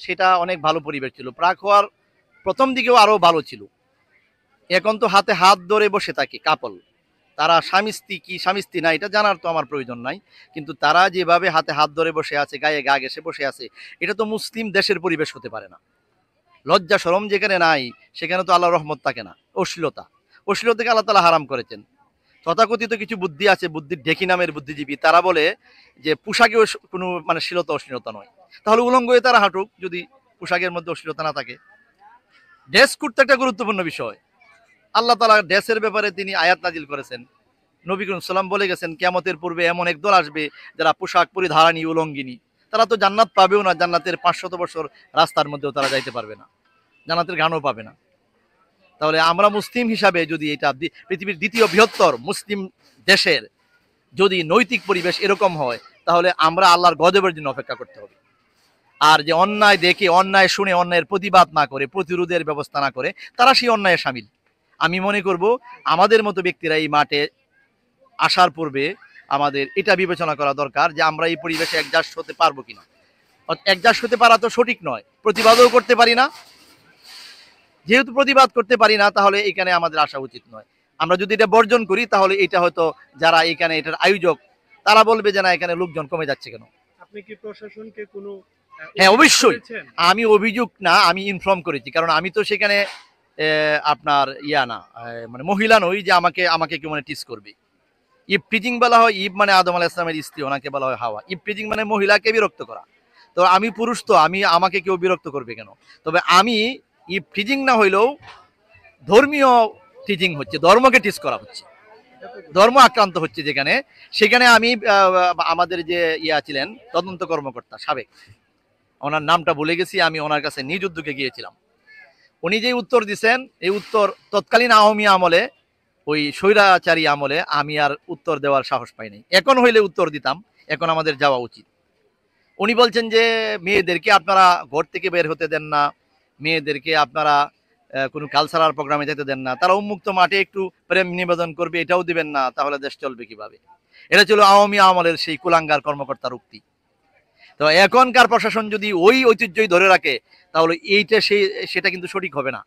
সেটা অনেক ভালো পরিবেশ ছিল। প্রাক হওয়ার প্রথম দিকেও আরো ভালো ছিল। এখন তো হাতে হাত ধরে বসে থাকে কাপল। তারা স্বামী স্ত্রী কি স্বামী স্ত্রী না এটা জানার তো আমার প্রয়োজন নাই, কিন্তু তারা যেভাবে হাতে হাত ধরে বসে আছে, গায়ে গা ঘেঁষে বসে আছে, এটা তো মুসলিম দেশের পরিবেশ হতে পারে না। লজ্জা শরম যেখানে নাই সেখানে তো আল্লাহ রহমত থাকে না। অশ্লীলতা, অশ্লীলতাকে আল্লাহ তাআলা হারাম করেছেন। তথাকথিত কিছু বুদ্ধি আছে, বুদ্ধির ঢেকি নামের বুদ্ধিজীবী, তারা বলে যে পোশাকেও কোনো মানে শ্লীলতা অশ্লীলতা নয়। তাহলে উলঙ্গ হয়ে তারা হাঁটুক, যদি পোশাকের মধ্যে অশ্লীলতা না থাকে। ড্রেস কোড তো একটা গুরুত্বপূর্ণ বিষয়। আল্লাহ তাআলা ড্রেসের ব্যাপারে তিনি আয়াত নাজিল করেছেন। নবী করিম সাল্লাম বলে গেছেন, কিয়ামতের পূর্বে এমন একদল আসবে যারা পোশাক পরিধারণী উলঙ্গিনী, তারা তো জান্নাত পাবেও না, জান্নাতের 500 বছর রাস্তার মধ্যেও তারা যাইতে পারবে না, জান্নাতের ঘ্রাণও পাবে না। তাহলে আমরা মুসলিম হিসাবে যদি এটা পৃথিবীর দ্বিতীয় বৃহত্তর মুসলিম দেশের যদি নৈতিক পরিবেশ এরকম হয়, তাহলে আমরা আল্লাহর গজবের জন্য অপেক্ষা করতে হবে। আর যে অন্যায় দেখে, অন্যায় শুনে, অন্যায়ের প্রতিবাদ না করে, প্রতিরোধের ব্যবস্থা না করে, তারা সেই অন্যায়ে সামিল। আমি মনে করব আমাদের মতো ব্যক্তিরা এই মাঠে আসার পূর্বে আমাদের এটা বিবেচনা করা দরকার যে আমরা এই পরিবেশে অ্যাডজাস্ট হতে পারবো কিনা। অ্যাডজাস্ট হতে পারা তো সঠিক নয়, প্রতিবাদও করতে পারি না। যেহেতু প্রতিবাদ করতে পারি না, তাহলে এখানে আমাদের আসা উচিত নয়। আমরা যদি এটা বর্জন করি, তাহলে এটা হয়তো যারা এখানে এটার আয়োজক, তারা বলবে যে না, এখানে লোকজন কমে যাচ্ছে কেন। আপনি কি প্রশাসনকে কোনো হ্যাঁ, অবশ্যই আমি অভিযোগ না, আমি ইনফর্ম করেছি, কারণ আমি তো সেখানে আপনার না মানে মহিলা নই যে আমাকে আমাকে কেউ মানে টিস করবে। ইভ টিজিং বলা হয়, ইভ মানে আদম আলাইহিস সালামের স্ত্রী, ওনাকে বলা হয় হাওয়া। ইভ টিজিং মানে মহিলাকে বিরক্ত করা। তো আমি পুরুষ, তো আমি আমাকে কেউ বিরক্ত করবে কেন। তবে আমি ইভ টিজিং না হইলেও ধর্মীয় টিজিং হচ্ছে, ধর্মকে টিস করা হচ্ছে, ধর্ম আক্রান্ত হচ্ছে যেখানে, সেখানে আমি আমাদের যে ছিলেন তদন্ত কর্মকর্তা সাবেক, ওনার নামটা ভুলে গেছি, আমি ওনার কাছে নিজ উদ্যোগে গিয়েছিলাম। উনি যে উত্তর দিচ্ছেন, এই উত্তর তৎকালীন আওয়ামী আমলে, ওই স্বৈরাচারী আমলে আমি আর উত্তর দেওয়ার সাহস পাইনি। এখন হইলে উত্তর দিতাম, এখন আমাদের যাওয়া উচিত। উনি বলছেন যে মেয়েদেরকে আপনারা ঘর থেকে বের হতে দেন না, মেয়েদেরকে আপনারা কোনো কালচারাল প্রোগ্রামে যেতে দেন না, তারা উন্মুক্ত মাঠে একটু প্রেম নিবেদন করবে, এটাও দিবেন না, তাহলে দেশ চলবে কিভাবে। এটা ছিল আওয়ামী আমলের সেই কুলাঙ্গার কর্মকর্তার উক্তি। তো এখনকার প্রশাসন যদি ওই ঐতিহ্যই ধরে রাখে, তাহলে এইটা সেটা কিন্তু সঠিক হবে না।